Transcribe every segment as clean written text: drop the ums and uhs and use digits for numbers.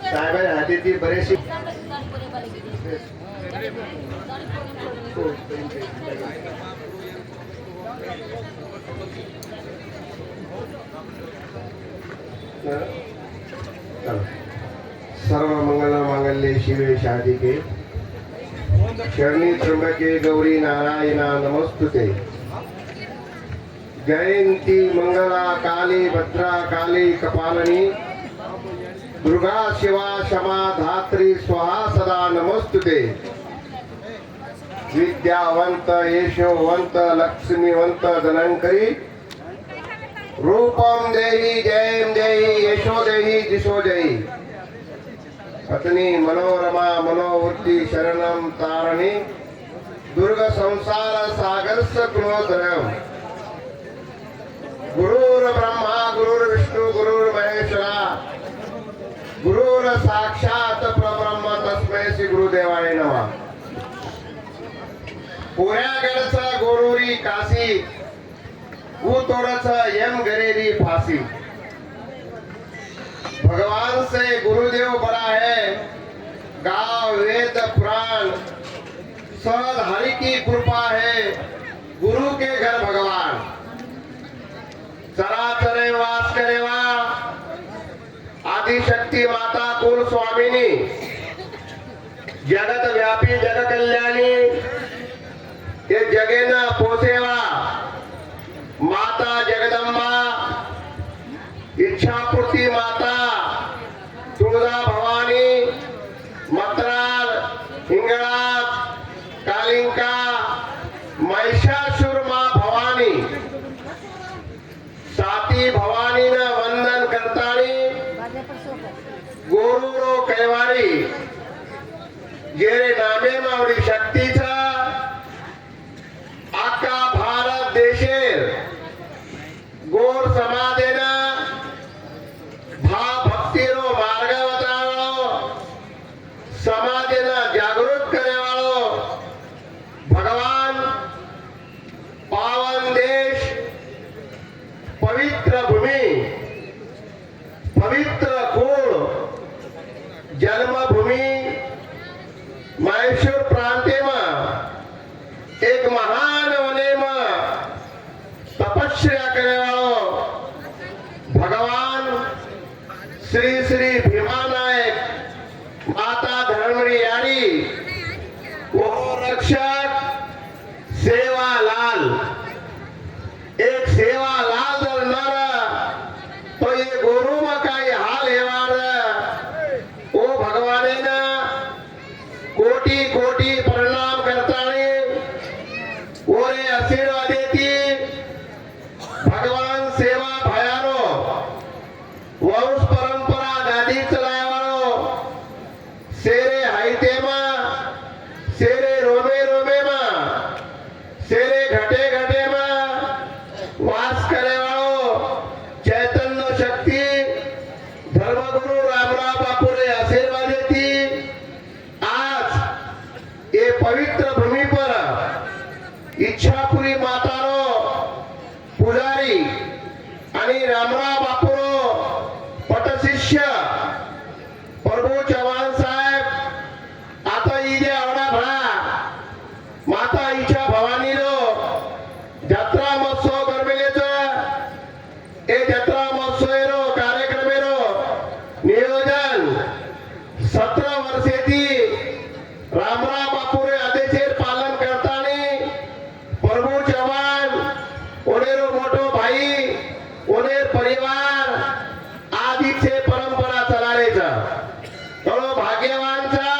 साहेबांच्या हातीची बरेचशी सर्व मंगल मांगल्ये शिवे शाधिके शरणी त्र्यंबके गौरी नारायणा नमस्तुते। जयंती मंगला काली भद्रा काली कपालिनी दुर्गा शिवा क्षमा धात्री स्वाहा सदा नमस्तुते। विद्यावंत यशोवंत लक्ष्मीवंत धनंकरी रूपम देहि जयं देहि यशो देहि दिशो देहि। पत्नी मनोरमा मनोवृत्ति शरणम तारणी दुर्ग संसार सागर कुलोदरम। गुरुर ब्रह्मा गुरुर विष्णु गुरुर महेश्वरा गुरुर साक्षात परब्रह्म तस्मै श्री गुरुदेवाय नमः। पुण्यागडचं गोरुरी काशी तोड़च यम गरेरी फांसी। भगवान से गुरुदेव बड़ा है गाँव वेद पुराण सब हरि की कृपा है गुरु के घर भगवान। चराचर वास करेवा आदिशक्ति माता कुल स्वामिनी जगत व्यापी जग कल्याणी ये जगेन पोसेवा माता जगदंबा इच्छापूर्ती माता तुळजा भवानी मत्रार हिंगळाज कालिंका महिषासुर मां भवानी साती भवानी न वंदन करतानी गोरुरो कैवारी जेरे नामे मावडी शक्तीचा आका भारत देशेर गोर समाधेना भाव भक्तीरो मार्ग बतावो समाधेना जागृत करेवाळो भगवान पावन देश पवित्र भूमि पवित्र कुळ जन्मभूमि मैसूर प्रांतेમાં एक महान वनेમાં तपस्या करेवाळो भगवान श्री श्री भीमानायक माता धर्मरी यारी वो रक्षक सेवालाल एक सेवालाल जर नर तो ये गुरु में काही हाल हेवार ओ भगवाने ना कोटी कोटी प्रणाम करताने ओरे आशीर्वाद देती भगवान सेवा भयानो वंश परंपरा गादी चलायवाळो सेरे हायतेमा सेरे रोमे रोमेमा सेरे घटे घटेमा वास करेवाळो चैतन्य शक्ती धर्मगुरु रामराव बापुरे आशीर्वाद देती। आज ये पवित्र भूमि पर इच्छापुरी मातारो पुजारी आणि रामराव बापुरो पटशिष्य प्रभू चव्हाण साहेब आता इजे आवडा भळा माता इच्छा भवानीरो जत्रा महोत्सव गरमेलेचो ए जत्रा महोत्सवेरो कार्यक्रमेरो नियोजन 17 वर्षेती रामराव बापुरे आदेशेर पालन करतानी प्रभू चव्हाण ओनेरो मोठो भाई ओनेर परिवार आदीचे परंपरा चलारेचा तळो भाग्यवानचा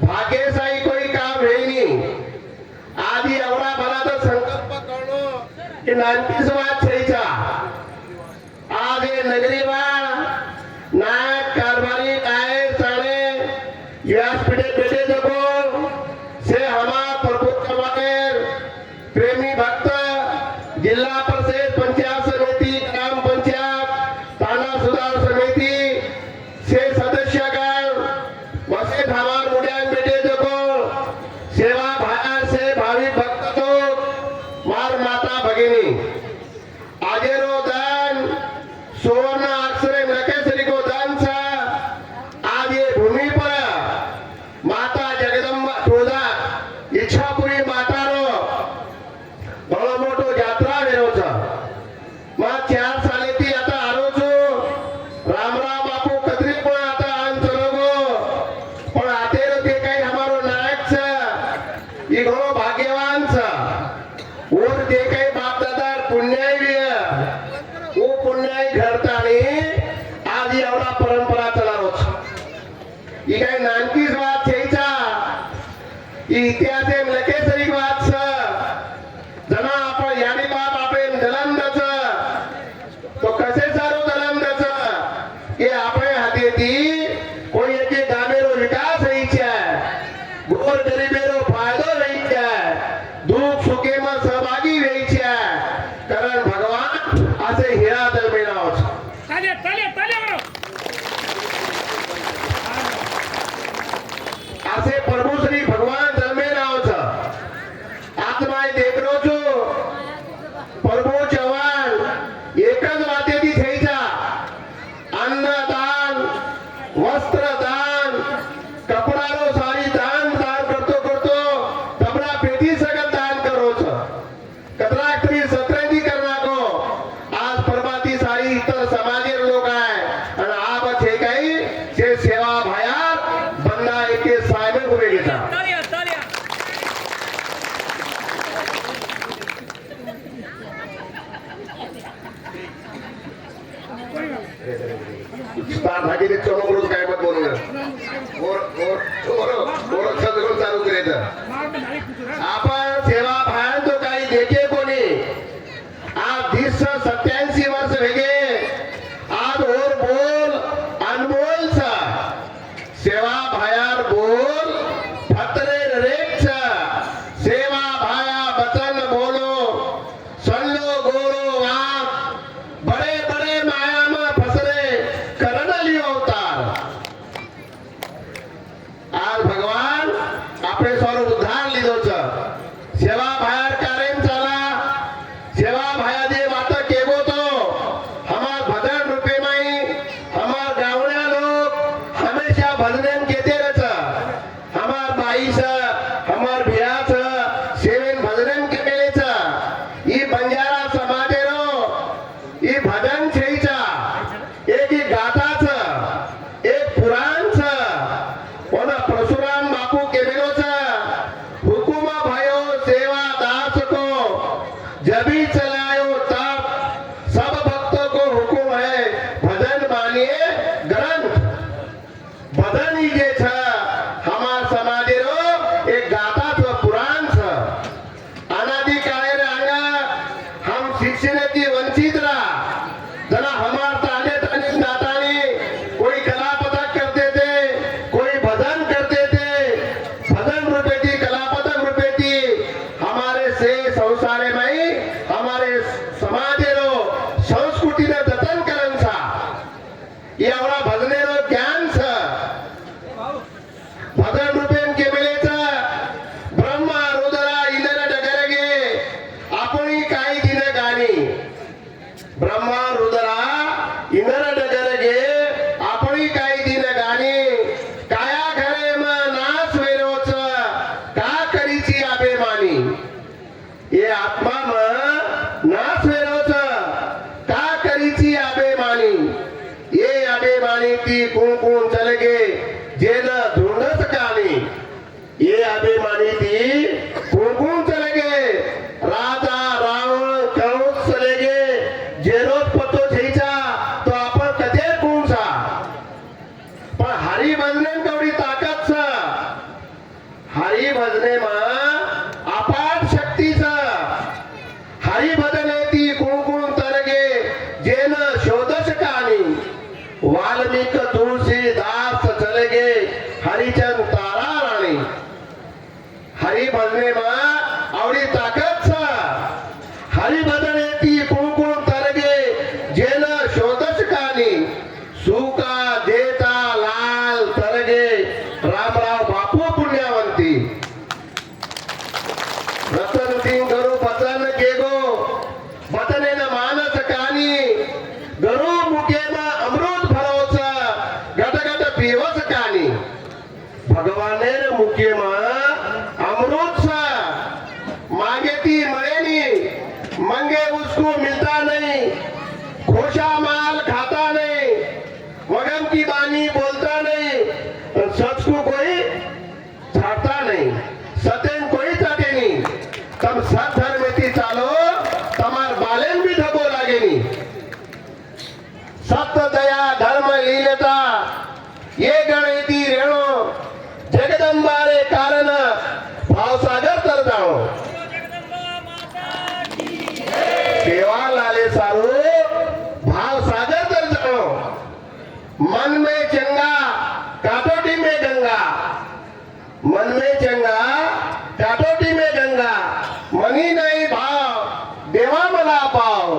भाग्यशाही कोई काम हेनी आदि एवढा भला तर संकल्प करणो की 29 वाद छईचा आज हे नगरीवाळ नायक कारभारी काय साणे व्यासपीठे बेटे जगो से हमा प्रभु चव्हाणेर प्रेमी भक्त जिल्हा परिषद पंचायत समिति ग्राम पंचायत थाना सुधार समिति से सदस्यगण वसे धामार मुड्यान बेटे जगो सेवा भाया से भावी भक्त तो मार माता भगिनी आजेरो दान सुवर्ण अक्षरे नकेसरी को दान सा परंपरा चलावो छ ई काय नानकीच વાત છે ઈ ઇતિહાસે લખેસરી વાત છે जना आपण यानी बाप आपण जलंदच तो कसे सारो जलंदच કે આપણે હાથેથી કોઈ એકે ગામેનો વિકાસ રહી છે ગોર ગરીબેનો ફાયદો રહી છે દુઃખ સુખેમાં સહભાગી રહી છે કારણ ભગવાન આસે હીરા દરમેનાઓ છે તાલે તાલે તાલે વાળો आसे प्रभु श्री भगवान दरमेनाओ छ आत्माए देखरो छो प्रभु जवान एक ज वातेથી થઈ જા अन्नदान वस्त्रदान कपडानो सारी दान दान करतो करतो कपडा पेटी सगळं दान करो छ कतरा तरी सत्रेंदी करनाको आज परमाती सारी इतर समाजेर लोक आहे आणि आ बचे काही जे सेवा भायार बंदा एके साहेब उभे घेता તાલિયા તાલિયા स्टार भागीने चमकलो काय मत बोलू ओर सगळं चालू करायचं માર નાળી કુતરા आपण सेवा भान तो काही देखे कोणी आज 87 वर्ष वेगे आज और बोल अनमोल सा सेवा भायार बोल फतरे रेख सा सेवा भाया बचन बोलो सल्लो गोरो वाप बड़े बड़े माया में फसरे करण लियो अवतार आज भगवान આપણે સૌનો ઉદ્ધાર લીધો છે સેવા ભાયાર કારેમ ચાલા સેવા ભાયા જે વાત કેવો તો હમાર ભજન રૂપે માં હમાર ગાવના લોક હંમેશા ભજન કેતે રહે છે હમાર બાઈ છે હમાર ભિયા છે સેવેન ભજન કેલે છે ઈ બંજારા સમાજેનો ઈ ભજન છે એક ઈ ગાથા છે એક પુરાણ છે ઓના परशुराम बापू केलेलो છે हुकुमा भयो सेवा दास को जबी चलायो तब सब भक्तों को हुकुम है भजन मानिए ग्रंथ भजन ही जे छ हमार समाजेरो एक गाथा छ पुराण छ अनादि काळे रांगा हम शिक्षणाची वंचित रहा जना हमार ताने ताने नातानी कोई कला पदक करते थे कोई भजन करते थे भजन रूपे थी कला पदक रूपे थी हमारे से संसारे में हमारे समाजेरो संस्कृति ने जतन करन सा ये आवडा भजनेरो ज्ञान छ भजन रूपे के मिले छ ब्रह्मा रुद्रा इंद्र डगरगे आपणी काही दिन गाणी ब्रह्मा रुद्रा इंद्र डगरगे आपणी काही दिन गाणी काया घरे में नाश वेरो छ का करीची अभिमानी ये आत्मा में नाश वेरो छ का करीची अभिमानी ये अभिमानी ती कोण कोण चले गे जेन ढूंढत कानी ये अभिमानी ती कोण कोण चले गे राजा रावण कंस चले गे जेनो पतो छईचा तो आपण कधे कोण सा पण हरी भजने केवढी ताकद छ हरी भजने में अपार शक्ती छ हरी भजने ती कोण कोण तरगे जेन शोधश कानी वाल्मीक तुलसीदास चले गे हरिचंद तारा राणी हरी भजने में आवडी ताकद छ हरी भजने ती कोण कोण तरगे जेन शोधश कानी सुका देता लाल तरगे रामराव बापू पुण्यवंती रतन सिंह गरु बचन केगो बचने न मानस कानी गरु मुखे में अमृत भरोस गट गट पीवस कानी भगवाने न मुखे में अमृत सा मांगे ती मरे नहीं मंगे उसको मिलता नहीं खोशा माल खाता नहीं वगम की बानी बोलता नहीं और सच को कोई छाड़ता नहीं सत्यन कोई चाटे नहीं तब सत धर्म में चालो तमार बालेन भी धबो लागे नहीं सत्य दया धर्म लीलता ये गणेती रेणो जगदंबा रे कारण भावसागर तर जाणो सेवा लाले सारू भावसागर तर जाणो मन में चंगा काटोटी में गंगा मन में चंगा काटोटी में गंगा मनी नाही भाव देवा मला पाव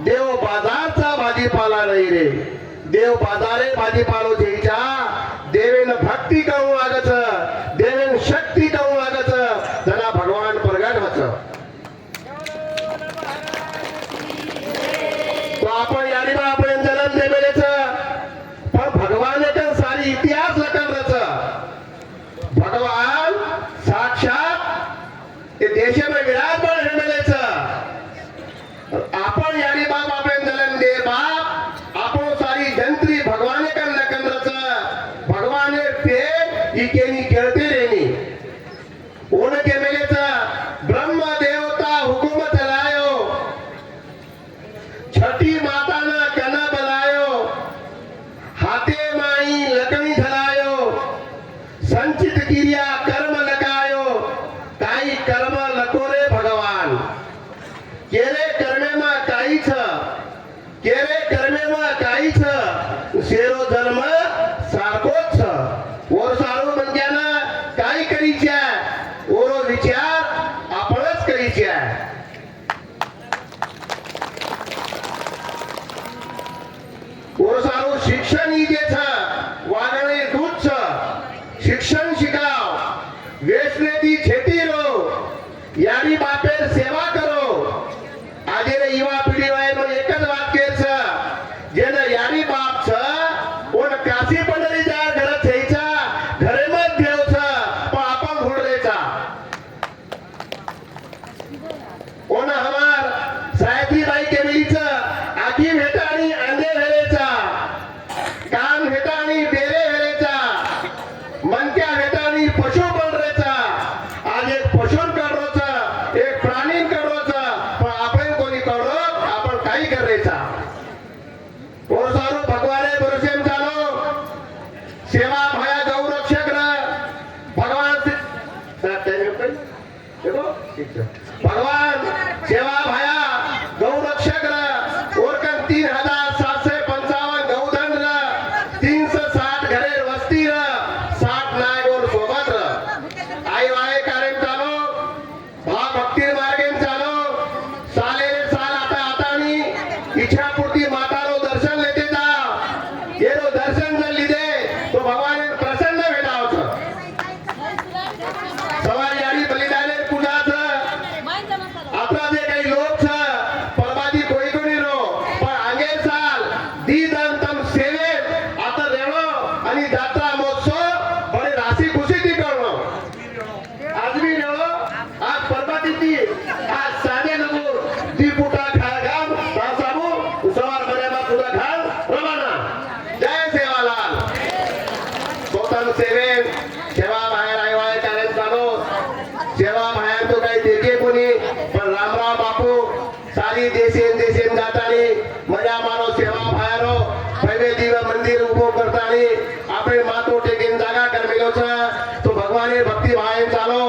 देव बाजारचा भाजीपाला नाही रे देव बाजारे भाजीपालो द्यायचा देवेन भक्ती कहून लागच देवेन शक्ती कहून लागच जना भगवान प्रगट होच तो आपण यारी बा आपण जन्म देवेलेच पण भगवान एक सारी इतिहास लखन रच भगवान साक्षात देश में विराजमान हेमेलेच आपण यारी बाप आपण जन्म दे बाप आपण सारी जंत्री भगवान का लखन रच भगवान पे इकेनी खेळते रेनी ओन के मेलेच ब्रह्म देवता हुकुम चलायो छठी माता ना कन बलायो हाथे माई लकणी धलायो संचित क्रिया कर्म लगायो काही कर्म लको रे भगवान केले कर्मे मा काहीच केले कर्मे मा काहीच शेरो जन्म सारखोच ओर सारू म्हणजे काही करीच्या ओरो विचार आपणच करीच्या ओर सारू शिक्षण ही देछ वागणे दूध शिक्षण शिकाव वेचने दी खेती रो यारी बापेर सेवा करो આજે युवा पीढ़ी वाय नो एक ज बात के छ जेने यारी बाप छ ओन काशी पंढरी जा घर छेचा घरे मत देव छ पण आपण घोडलेचा ओन हमार सायत्री बाई के मिलीच आखी भेटा आणि अंधे भेलेचा कान भेटा आणि बेरे भेलेचा मनक्या भेटा आणि पशु बनरेचा आज एक पशुन काढरोचा एक प्राणी काढरोचा पण आपण कोणी काढो आपण काही करायचा और सारो भगवाने भरोसेम चालो सेवा भया गौरक्षक र भगवान देखो भगवान सेवा भया गौरक्षक र और कन 3755 गौधन र 360 घरे वस्ती र 60 नाग और सोबत र आई वाय कारण चालो भाव भक्ती मार्गेन चालो साले साल आता आतानी इच्छा पूर्ती मातारो दर्शन लेते जा येरो दर्शन जर लिदे तो भगवान प्रसन्न भेटाव छ सवार यारी बलिदाने पूजा छ आपला जे काही लोक छ परबादी कोई कोणी रो पण आगे साल दीदन तम सेवे आता रेणो आणि जात्रा महोत्सव बडे राशी खुशी ती करणो आज भी रेणो आज परबादी ती आज साने नगो दी पुटा खा गाम सासाबू सवार बरेमा पुरा घाल रवाना जय सेवालाल गौतम सेवेन सेवा बाहेर आयवाय कारण चालो सेवा बाहेर तो काही देखे कोणी पण रामराव बापू सारी देशेन जातानी मजा मारो सेवा बाहेरो पहिले दिव मंदिर उभो करतानी આપણે માથો ટેકીને જાગા કરમેલો છે તો ભગવાને ભક્તિ ભાઈ ચાલો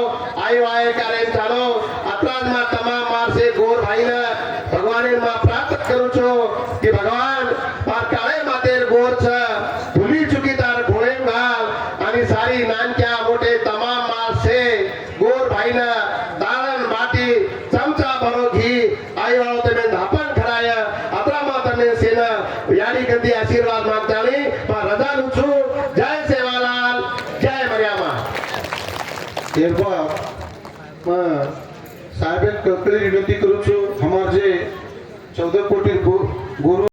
આઈ વાય કારણ ચાલો આટલાજ માં તમામ મારસે ગોર ભાઈને ભગવાને માં પ્રાર્થના કરું છું કે ભગવાન પાર કાળે માતે ગોર છે ભૂલી ચૂકી તાર ઘોડે ગાલ અને સારી નાનક્યા મોટે તમામ મારસે ગોર ભાઈને દાળન બાટી ચમચા ભરો ઘી આઈ વાળો તમે ધાપણ ખરાય આટલામાં તમે સેના यारी गंदी आशीर्वाद मागतानी पण रजा लुचू जय सेवालाल जय मर्यामा एरपा साहेब कळकळी विनंती करू છું અમાર જે 14 કોટી ગુરુ